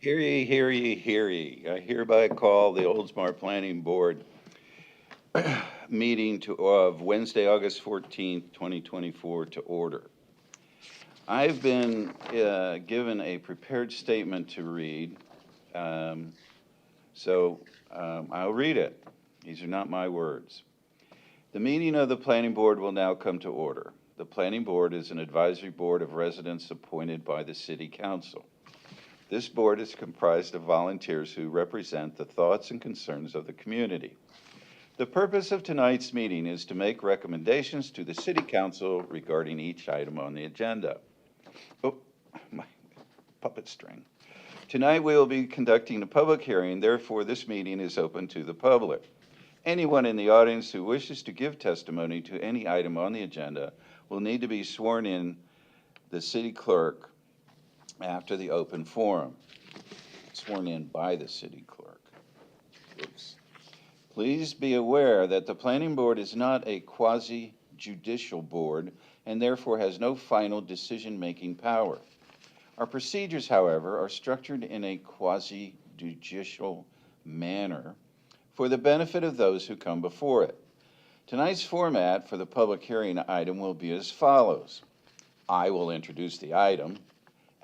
Hear ye, hear ye, hear ye. I hereby call the Oldsmar Planning Board meeting of Wednesday, August 14th, 2024 to order. I've been given a prepared statement to read, so I'll read it. These are not my words. The meeting of the Planning Board will now come to order. The Planning Board is an advisory board of residents appointed by the City Council. This board is comprised of volunteers who represent the thoughts and concerns of the community. The purpose of tonight's meeting is to make recommendations to the City Council regarding each item on the agenda. Oh, my puppet string. Tonight we will be conducting a public hearing, therefore this meeting is open to the public. Anyone in the audience who wishes to give testimony to any item on the agenda will need to be sworn in the city clerk after the open forum, sworn in by the city clerk. Oops. Please be aware that the planning board is not a quasi-judicial board and therefore has no final decision-making power. Our procedures, however, are structured in a quasi-judicial manner for the benefit of those who come before it. Tonight's format for the public hearing item will be as follows. I will introduce the item,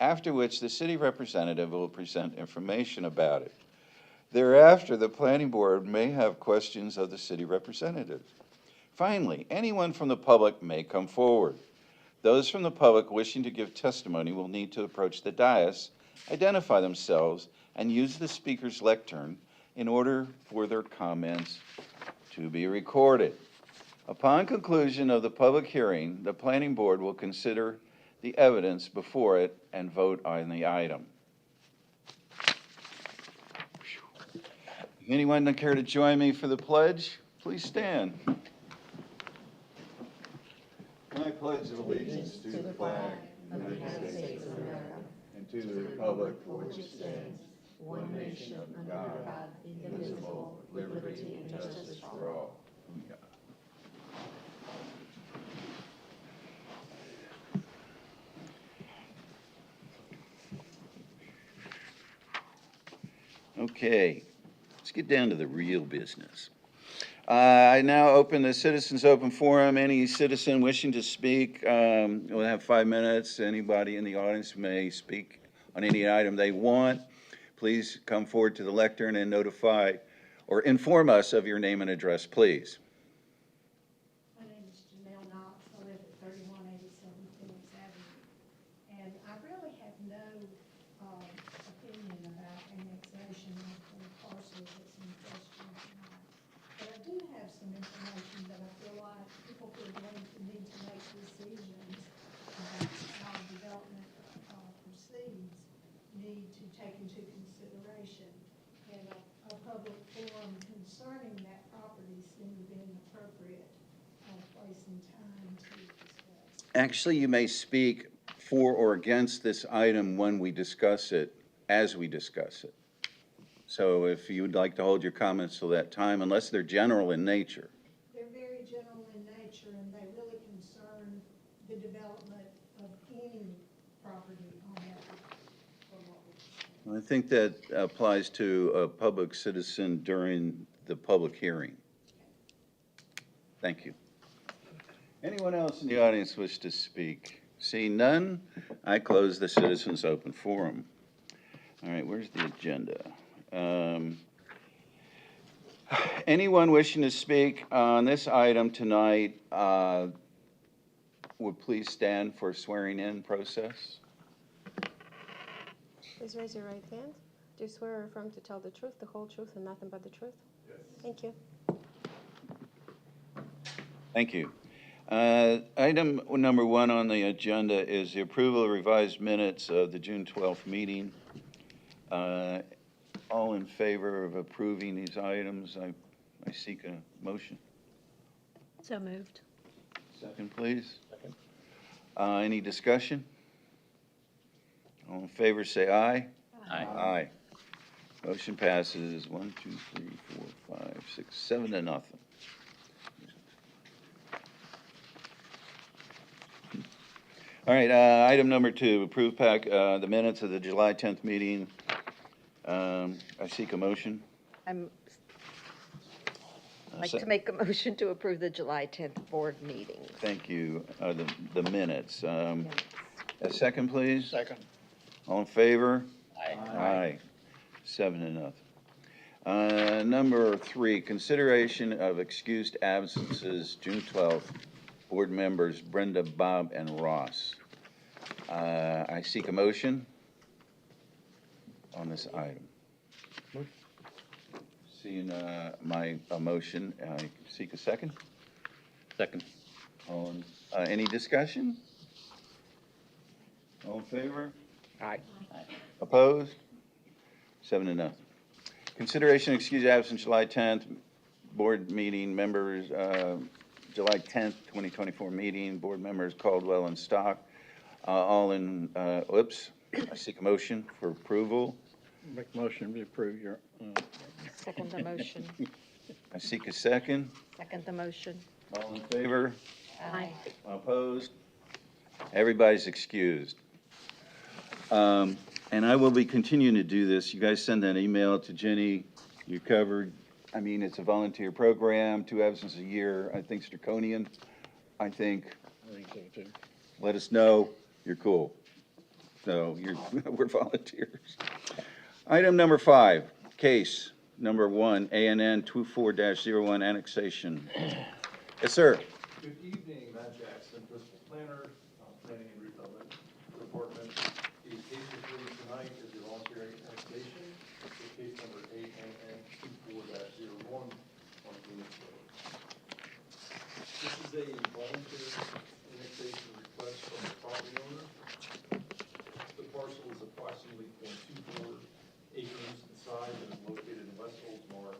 after which the city representative will present information about it. Thereafter, the planning board may have questions of the city representative. Finally, anyone from the public may come forward. Those from the public wishing to give testimony will need to approach the dais, identify themselves, and use the speaker's lectern in order for their comments to be recorded. Upon conclusion of the public hearing, the planning board will consider the evidence before it and vote on the item. Anyone care to join me for the pledge? Please stand. I pledge allegiance to the flag of the United States of America and to the republic for which it stands, one nation under God, indivisible, with liberty and justice for all. Okay, let's get down to the real business. I now open the Citizens Open Forum. Any citizen wishing to speak, we'll have 5 minutes. Anybody in the audience may speak on any item they want. Please come forward to the lectern and notify or inform us of your name and address, please. My name is Janelle Knox. I live at 3187 Phoenix Avenue. And I really have no opinion about annexation of the parcels that's in question tonight. But I do have some information that I feel like people who are going to need to make decisions about how development proceeds need to take into consideration. And a public forum concerning that property seemed to be an appropriate place and time to discuss. Actually, you may speak for or against this item when we discuss it, as we discuss it. So if you would like to hold your comments till that time, unless they're general in nature. They're very general in nature, and they really concern the development of any property on that lot. I think that applies to a public citizen during the public hearing. Thank you. Anyone else in the audience wish to speak? Seeing none, I close the Citizens Open Forum. All right, where's the agenda? Anyone wishing to speak on this item tonight would please stand for swearing in process. Please raise your right hand. Do you swear or affirm to tell the truth, the whole truth, and nothing but the truth? Yes. Thank you. Thank you. Item number 1 on the agenda is the approval of revised minutes of the June 12th meeting. All in favor of approving these items, I seek a motion. So moved. Second, please. Second. Any discussion? All in favor, say aye. Aye. Aye. Motion passes 1, 2, 3, 4, 5, 6, 7 to nothing. All right, item number 2, approve the minutes of the July 10th meeting I seek a motion. I'd like to make a motion to approve the July 10th board meetings. Thank you. The minutes. A second, please? Second. All in favor? Aye. Aye. 7-0. Number 3, consideration of excused absences, June 12th. Board members Brenda, Bob, and Ross. I seek a motion on this item. Seeing a motion, I seek a second. Second. Any discussion? All in favor? Aye. Opposed? 7-0. Consideration excuse absence July 10th, board meeting members, July 10th, 2024 meeting, board members Caldwell and Stock, all in, I seek a motion for approval. Make motion to approve your, Second the motion. I seek a second. Second the motion. All in favor? Aye. Opposed? Everybody's excused. And I will be continuing to do this. You guys send that email to Jenny. You're covered. I mean, it's a volunteer program, 2 absences a year. I think it's draconian. I think, I think so too. let us know. You're cool. So we're volunteers. Item number 5, case number 1, ANN 24-01 annexation. Yes, sir. Good evening, Matt Jackson, Principal Planner, Planning and Redevelopment Department. The case before you tonight is the voluntary annexation, case number ANN 24-01 on Phoenix Road. This is a voluntary annexation request from the property owner. The parcel is approximately 0.24 acres in size and is located in West Oldsmar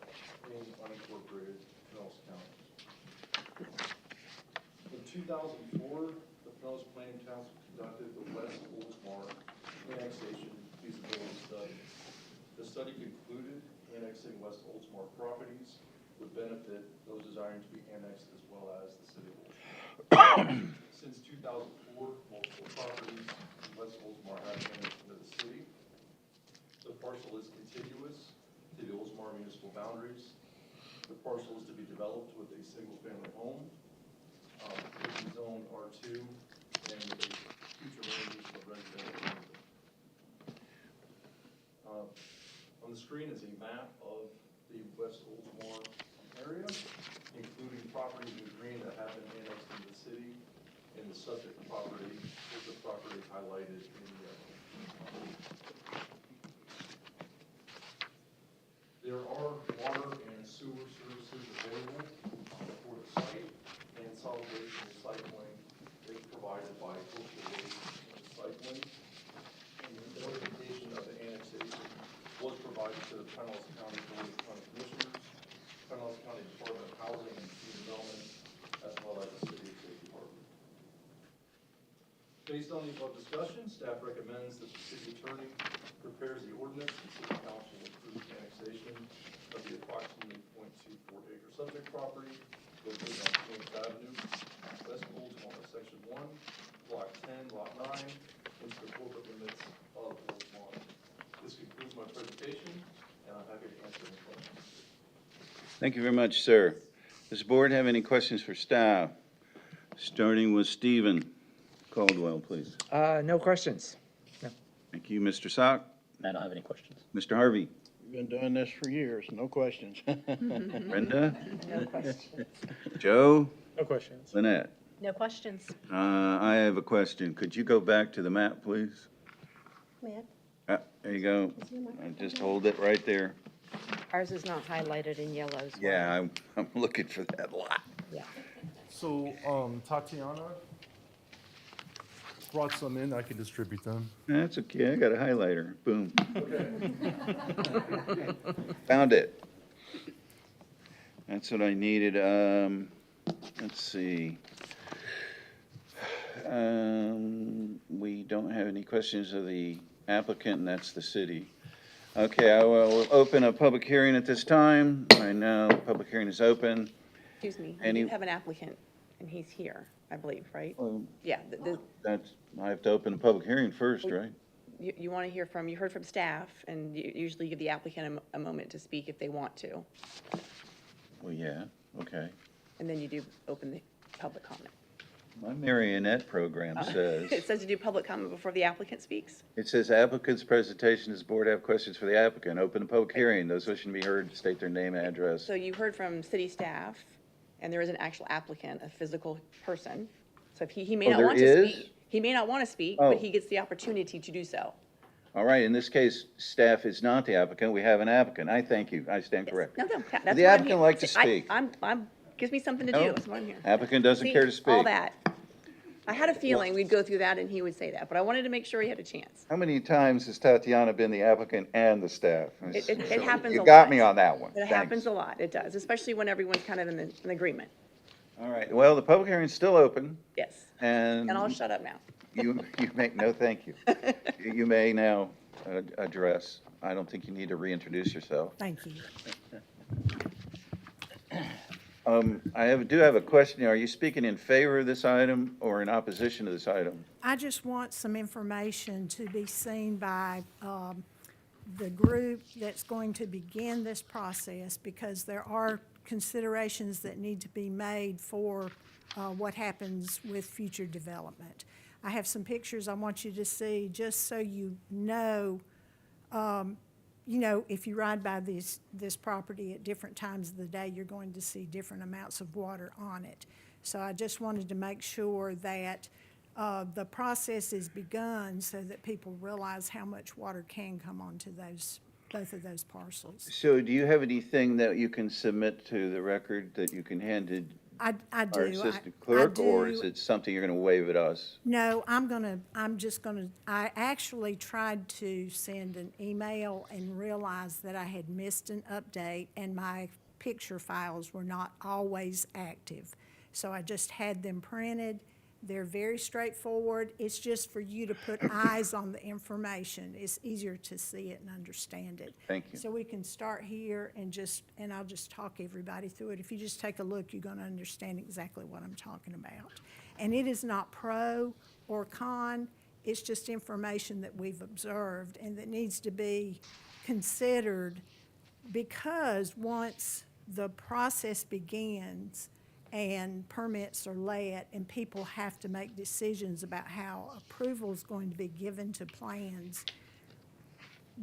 in unincorporated Pinellas County. In 2004, the Pinellas Planning Council conducted the West Oldsmar annexation feasibility study. The study concluded annexing West Oldsmar properties would benefit those desiring to be annexed as well as the city of Oldsmar. Since 2004, multiple properties in West Oldsmar have been annexed into the city. The parcel is contiguous to the Oldsmar municipal boundaries. The parcel is to be developed with a single-family home, which is zoned R2, and with a future land use of residential. On the screen is a map of the West Oldsmar area, including properties in green that have been annexed into the city, and the subject property is the property highlighted in yellow. There are water and sewer services available for the site, and solid waste and recycling is provided by coastal waste and recycling. And the notification of the annexation was provided to the Pinellas County Board of County Commissioners, Pinellas County Department of Housing and Community Development, as well as the City of Safety Department. Based on the above discussion, staff recommends that the city attorney prepares the ordinance and city council approves the annexation of the approximately 0.24 acre subject property located on James Avenue, West Oldsmar, Section 1, Block 10, Lot 9, into the corporate limits of Oldsmar. This concludes my presentation, and I'm happy to answer any questions. Thank you very much, sir. Does the board have any questions for staff? Starting with Stephen Caldwell, please. No questions. Thank you, Mr. Sock. I don't have any questions. Mr. Harvey. We've been doing this for years, no questions. Brenda. No questions. Joe. No questions. Lynette. No questions. I have a question. Could you go back to the map, please? Matt, There you go. is your microphone Just on? hold it right there. Ours is not highlighted in yellow as well. Yeah, I'm looking for that a lot. Yeah. So, Tatiana brought some in, I can distribute them. That's okay. I got a highlighter. Boom. Found it. That's what I needed. Let's see. We don't have any questions of the applicant, and that's the city. Okay, I will open a public hearing at this time. I know the public hearing is open. Excuse me, Any- you have an applicant, and he's here, I believe, right? Well, Yeah, That's, I have to open a public hearing first, right? you want to hear from, you heard from staff, and you usually give the applicant a moment to speak if they want to, Well, yeah, okay. and then you do open the public comment. My marionette program It says, says to do public comment before the applicant speaks. it says applicant's presentation, does the board have questions for the applicant? Open the public hearing. Those wishing to be heard, state their name, address. So you heard from city staff, and there is an actual applicant, a physical person. So if he may Oh, not there want to is? speak, he may not want to speak, Oh. but he gets the opportunity to do so. All right, in this case, staff is not the applicant. We have an applicant. I thank you. I stand Yes. corrected. No, that's Would why the I'm applicant here. like to See, speak? gives me something to No? do, that's why I'm here. Applicant doesn't See, care to speak. all that. I had a feeling we'd go through that and he would say that, but I wanted to make sure he had a chance. How many times has Tatiana been the applicant and the staff? It happens a lot. You got me on that one. It Thanks. happens a lot, it does, especially when everyone's kind of in agreement. All right, well, the public hearing's still open, Yes, and and I'll shut up now. you may, no, thank you. You may now address. I don't think you need to reintroduce yourself. Thank you. I do have a question. Are you speaking in favor of this item or in opposition to this item? I just want some information to be seen by the group that's going to begin this process, because there are considerations that need to be made for what happens with future development. I have some pictures I want you to see, just so you know, if you ride by this property at different times of the day, you're going to see different amounts of water on it. So I just wanted to make sure that the process is begun so that people realize how much water can come onto both of those parcels. So do you have anything that you can submit to the record that you can hand to I do. our assistant clerk, or do. is it something you're going to wave at us? No, I actually tried to send an email and realized that I had missed an update and my picture files were not always active. So I just had them printed. They're very straightforward. It's just for you to put eyes on the information. It's easier to see it and understand it. Thank you. So we can start here and I'll just talk everybody through it. If you just take a look, you're gonna understand exactly what I'm talking about. And it is not pro or con, it's just information that we've observed and that needs to be considered, because once the process begins and permits are let and people have to make decisions about how approval is going to be given to plans,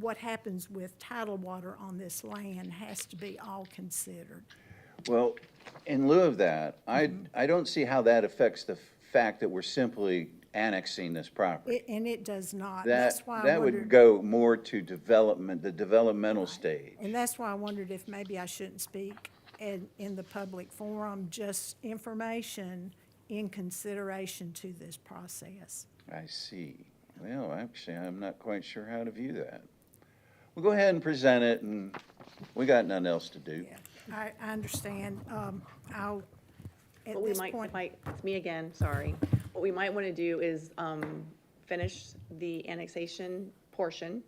what happens with tidal water on this land has to be all considered. Well, in lieu of that, I don't see how that affects the fact that we're simply annexing this property. And it does not. That, That's why I that would wondered, go more to development, the developmental stage. and that's why I wondered if maybe I shouldn't speak in the public forum, just information in consideration to this process. I see. Well, actually, I'm not quite sure how to view that. We'll go ahead and present it, and we got nothing else to do. Yeah, I understand. I'll, at What we this might, point, it's me again, sorry. What we might want to do is finish the annexation portion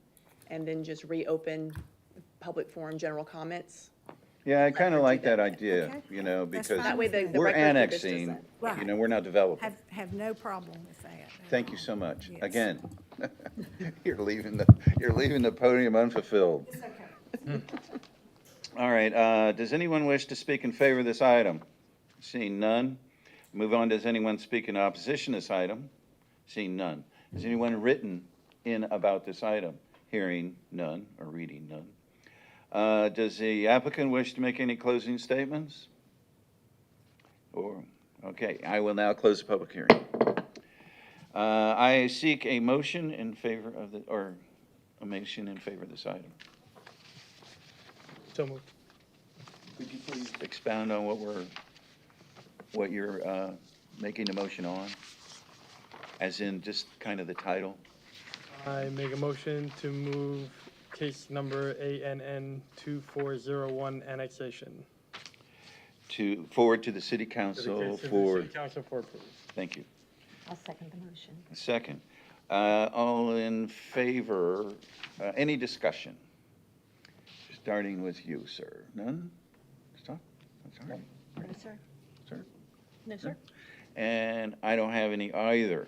and then just reopen the public forum general comments. Yeah, I kind of like that Okay. idea, That's because fine. That way the we're record for this annexing, doesn't- Right. we're not developing. have no problem with that. at Thank you all. so much. Yes. Again, you're leaving the podium unfulfilled. It's okay. All right, does anyone wish to speak in favor of this item? Seeing none. Move on. Does anyone speak in opposition to this item? Seeing none. Is anyone written in about this item? Hearing none or reading none. Does the applicant wish to make any closing statements? Okay, I will now close the public hearing. I seek a motion in favor of a motion in favor of this item. So moved. Could you please expound on what you're making the motion on? As in just kind of the title? I make a motion to move case number ANN 2401 annexation. To forward to the city council for, City Council for approval. thank you. I'll second the motion. Second, all in favor, any discussion? Starting with you, sir. None? Stop? That's all right. No, sir. Sir? No, sir. And I don't have any either.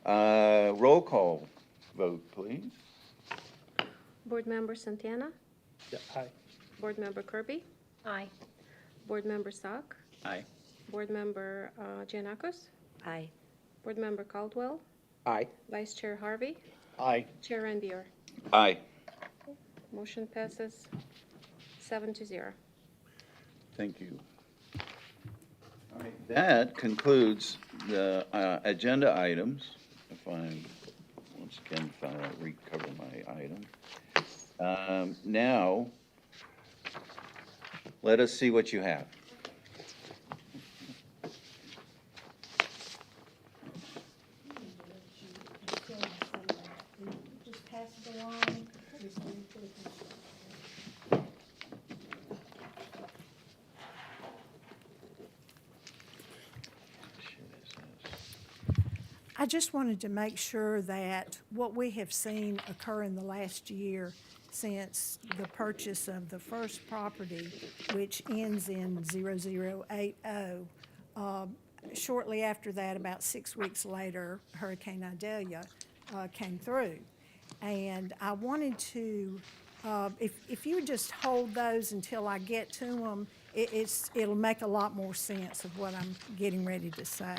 Roll call, Vote, please. Board Member Santana? Aye. Board Member Kirby? Aye. Board Member Stock? Aye. Board Member Giannakos? Aye. Board Member Caldwell? Aye. Vice Chair Harvey? Aye. Chair Rambier? Aye. Motion passes 7-0. Thank you. All right, that concludes the agenda items. If I, once again, recover my item. Now, let us see what you have. Just pass it along. Just leave it with us. I just wanted to make sure that what we have seen occur in the last year since the purchase of the first property, which ends in 0080, shortly after that, about 6 weeks later, Hurricane Idalia came through. And I wanted to, if you would just hold those until I get to them, it'll make a lot more sense of what I'm getting ready to say.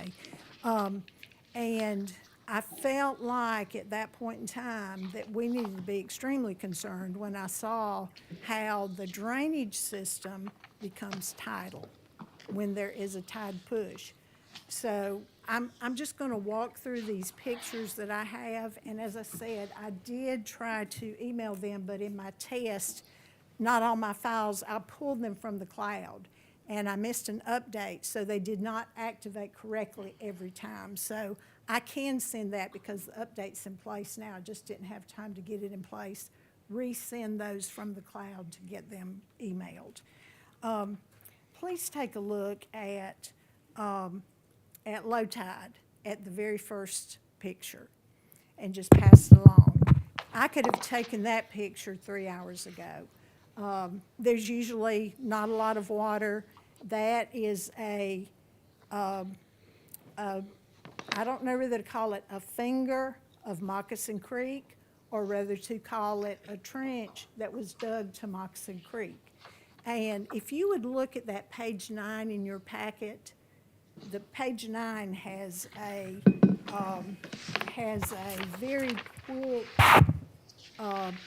And I felt like at that point in time that we needed to be extremely concerned when I saw how the drainage system becomes tidal when there is a tide push. So I'm just going to walk through these pictures that I have, and as I said, I did try to email them, but in my test, not all my files, I pulled them from the cloud, and I missed an update, so they did not activate correctly every time. So I can send that because the update's in place now. I just didn't have time to get it in place. Resend those from the cloud to get them emailed. Please take a look at low tide at the very first picture and just pass it along. I could have taken that picture 3 hours ago. There's usually not a lot of water. That is I don't know whether to call it a finger of Moccasin Creek or whether to call it a trench that was dug to Moccasin Creek. And if you would look at that page 9 in your packet, the page 9 has a very quick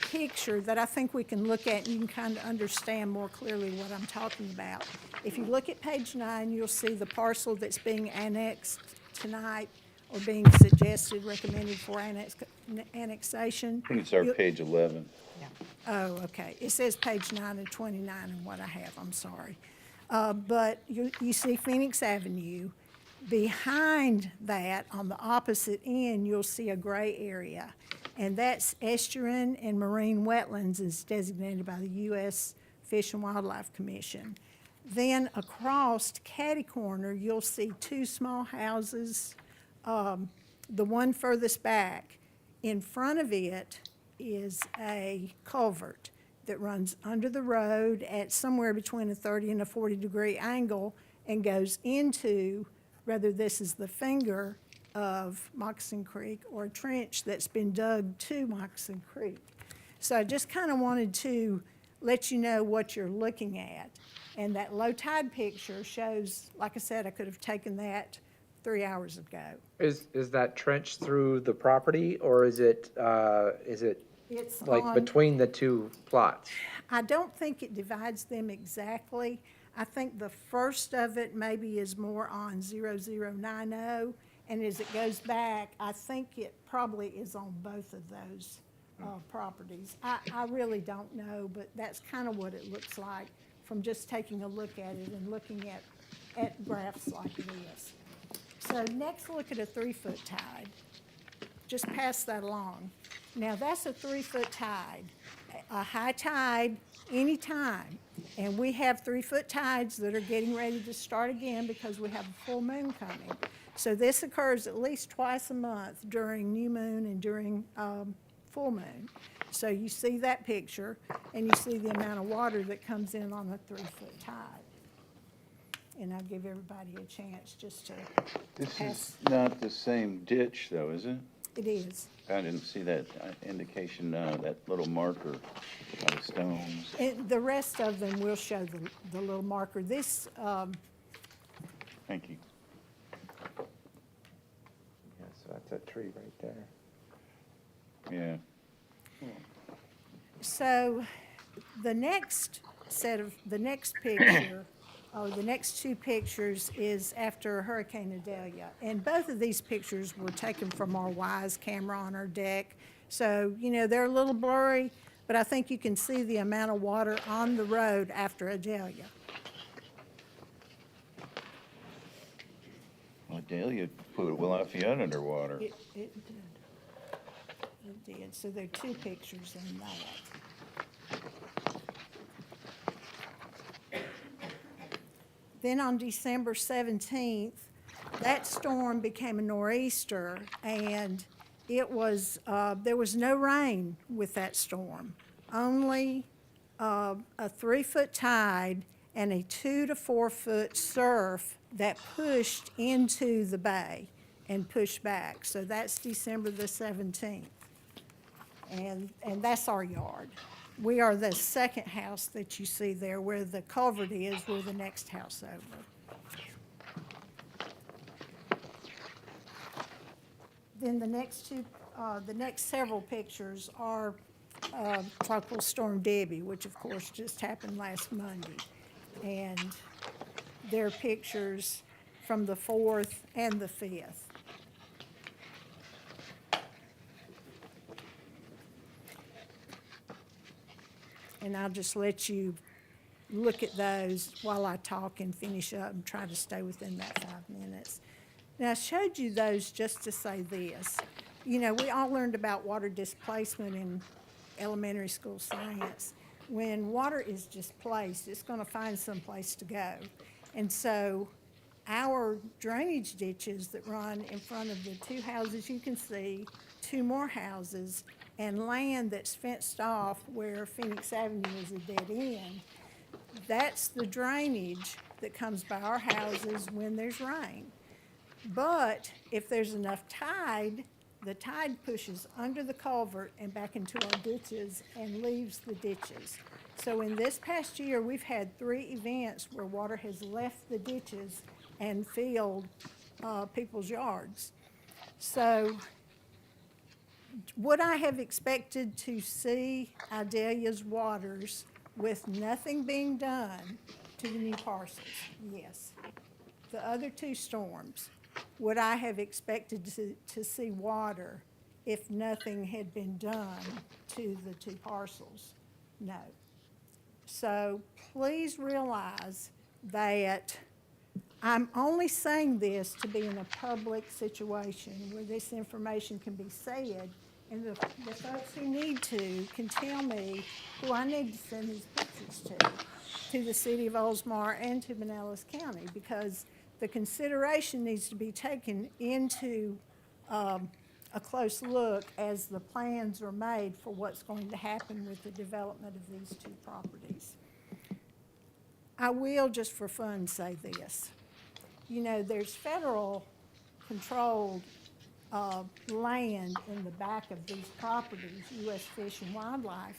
picture that I think we can look at and you can kind of understand more clearly what I'm talking about. If you look at page 9, you'll see the parcel that's being annexed tonight or being suggested, recommended for annexation. I think it's our page 11. Oh, okay. It says page 9 and 29 in what I have, I'm sorry. But you see Phoenix Avenue. Behind that, on the opposite end, you'll see a gray area. And that's estuarine and marine wetlands is designated by the U.S. Fish and Wildlife Commission. Then across catty corner, you'll see 2 small houses. The one furthest back, in front of it is a culvert that runs under the road at somewhere between a 30 and a 40-degree angle and goes into, whether this is the finger of Moccasin Creek or a trench that's been dug to Moccasin Creek. So I just kind of wanted to let you know what you're looking at. And that low tide picture shows, like I said, I could have taken that 3 hours ago. Is that trench through the property, or is it It's like on, between the 2 plots? I don't think it divides them exactly. I think the first of it maybe is more on 0090, and as it goes back, I think it probably is on both of those properties. I really don't know, but that's kind of what it looks like from just taking a look at it and looking at graphs like this. So next, look at a 3-foot tide. Just pass that along. Now, that's a 3-foot tide. A high tide anytime. And we have 3-foot tides that are getting ready to start again because we have a full moon coming. So this occurs at least twice a month during new moon and during full moon. So you see that picture, and you see the amount of water that comes in on a 3-foot tide. And I'll give everybody a chance just to This pass. is not the same ditch, though, is it? It is. I didn't see that indication, that little marker by the stones. And the rest of them will show the little marker. This, Thank you. Yeah, so that's that tree right there. Yeah. so the next picture, or the next two pictures is after Hurricane Idalia. And both of these pictures were taken from our WISE camera on our deck. So, you know, they're a little blurry, but I think you can see the amount of water on the road after Idalia. Well, Dahlia put Lafayette underwater. It did. It did. So there are two pictures in that. Then on December 17th, that storm became a nor'easter, and it was, there was no rain with that storm. Only a 3-foot tide and a 2 to 4 foot surf that pushed into the bay and pushed back. So that's December the 17th. And that's our yard. We are the second house that you see there, where the culvert is, we're the next house over. Then the next several pictures are Tropical Storm Debbie, which of course just happened last Monday. And they're pictures from the 4th and the 5th. And I'll just let you look at those while I talk and finish up and try to stay within that 5 minutes. Now, I showed you those just to say this. You know, we all learned about water displacement in elementary school science. When water is displaced, it's going to find some place to go. And so our drainage ditches that run in front of the two houses you can see, two more houses, and land that's fenced off where Phoenix Avenue is a dead end, that's the drainage that comes by our houses when there's rain. But if there's enough tide, the tide pushes under the culvert and back into our ditches and leaves the ditches. So in this past year, we've had 3 events where water has left the ditches and filled people's yards. So would I have expected to see Idalia's waters with nothing being done to the new parcels? Yes. The other 2 storms, would I have expected to see water if nothing had been done to the 2 parcels? No. So please realize that I'm only saying this to be in a public situation where this information can be said, and the folks who need to can tell me who I need to send these pictures to the city of Oldsmar and to Pinellas County, because the consideration needs to be taken into a close look as the plans are made for what's going to happen with the development of these 2 properties. I will, just for fun, say this. You know, there's federal controlled land in the back of these properties, U.S. Fish and Wildlife.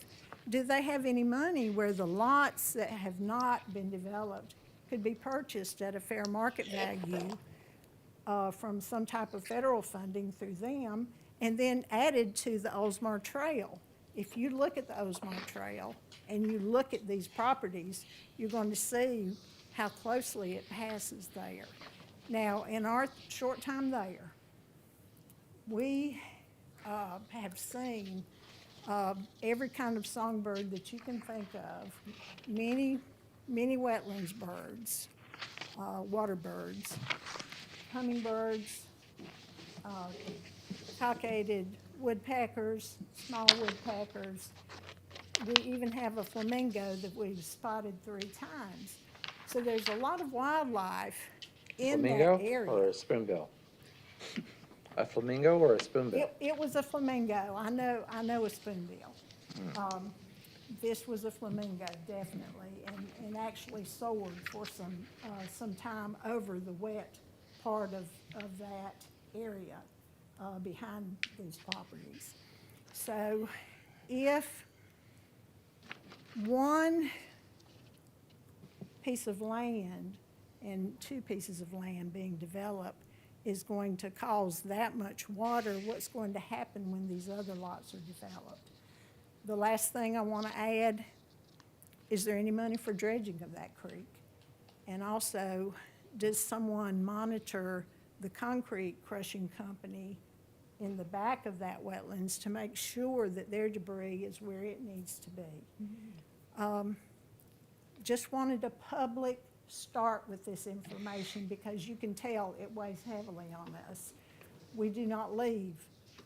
Do they have any money where the lots that have not been developed could be purchased at a fair market value from some type of federal funding through them, and then added to the Oldsmar Trail? If you look at the Oldsmar Trail and you look at these properties, you're going to see how closely it passes there. Now, in our short time there, we have seen every kind of songbird that you can think of, many wetlands birds, water birds, hummingbirds, cockaded woodpeckers, small woodpeckers. We even have a flamingo that we've spotted 3 times. So there's a lot of wildlife in that Flamingo area. or a spoonbill? A flamingo or a spoonbill? It was a flamingo. I know a spoonbill. This was a flamingo, definitely, and actually soared for some time over the wet part of that area. behind these properties. So if one piece of land and two pieces of land being developed is going to cause that much water, what's going to happen when these other lots are developed? The last thing I want to add, is there any money for dredging of that creek? And also, does someone monitor the concrete crushing company in the back of that wetlands to make sure that their debris is where it needs to be? Just wanted a public start with this information because you can tell it weighs heavily on us. We do not leave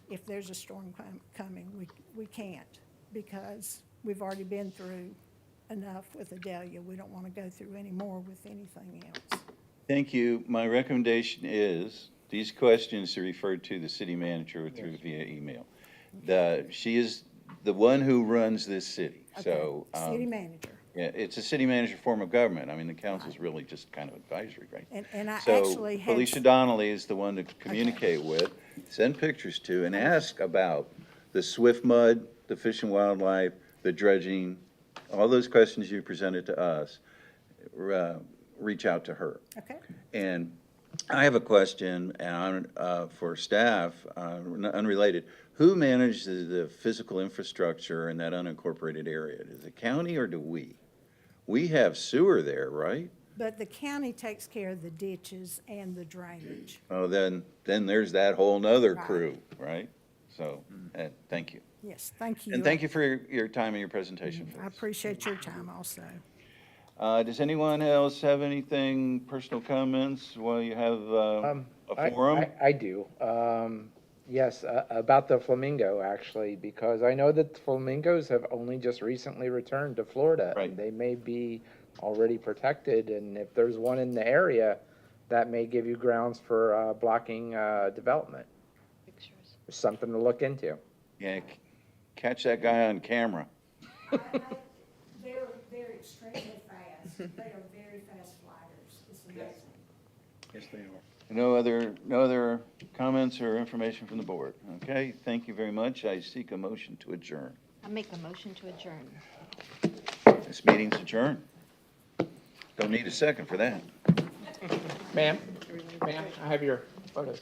if there's a storm coming. We can't because we've already been through enough with Adelia. We don't want to go through any more with anything else. Thank you. My recommendation is, these questions are referred to the city manager through via email. She is the one who runs this city, so. Okay, city manager. Yeah, it's a city manager form of government. I mean, the council's really just kind of advisory, right? And I So actually had. Felicia Donnelly is the one to communicate with, send pictures to, and ask about the swift mud, the fish and wildlife, the dredging, all those questions you presented to us. Reach out to her. Okay. And I have a question for staff, unrelated. Who manages the physical infrastructure in that unincorporated area? Does the county or do we? We have sewer there, right? But the county takes care of the ditches and the drainage. Oh, then there's that whole nother Right. crew, right? So, thank you. Yes, thank you. And thank you for your time and your presentation for I us. appreciate your time also. Does anyone else have anything, personal comments while you have a forum? I do. Yes, about the flamingo, actually, because I know that flamingos have only just recently returned to Florida. Right. They may be already protected, and if there's one in the area, that may give you grounds for blocking development. Pictures. Something to look into. Yeah, catch that guy on camera. They're extremely fast. They are very fast flyers. It's amazing. Yes, they are. No other comments or information from the board? Okay, thank you very much. I seek a motion to adjourn. I make a motion to adjourn. This meeting's adjourned. Don't need a second for that. Ma'am, I have your photos.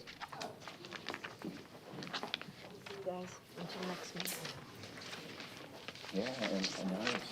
Guys, until next meeting. Yeah, and now it's